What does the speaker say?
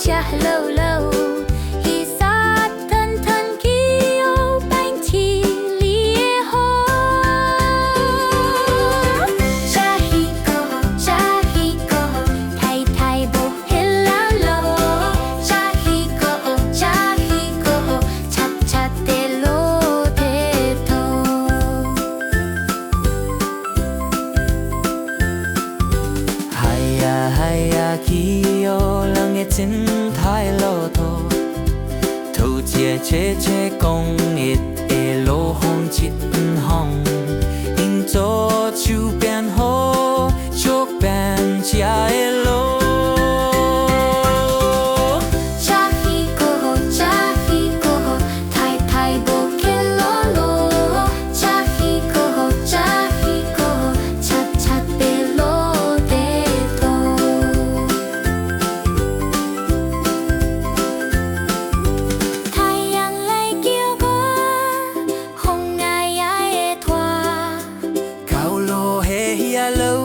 cha lâu lâu hi sát thân thân kiêu bánh chi lia ho cha hi cô thay thay bộ hết lá lô cha hi cô chặt chặt tê lô tê thô haya kiyo lang e tin thai lo to thu chia che kong it e lo hong chit hong in cho chu ban ho chok ban chia e lo cha hi cô thay thay bộ kết lô lô cha hi cô chặt chặt tê lô tê thô太阳来叫我，风爱也拖。 cao lo he hi lo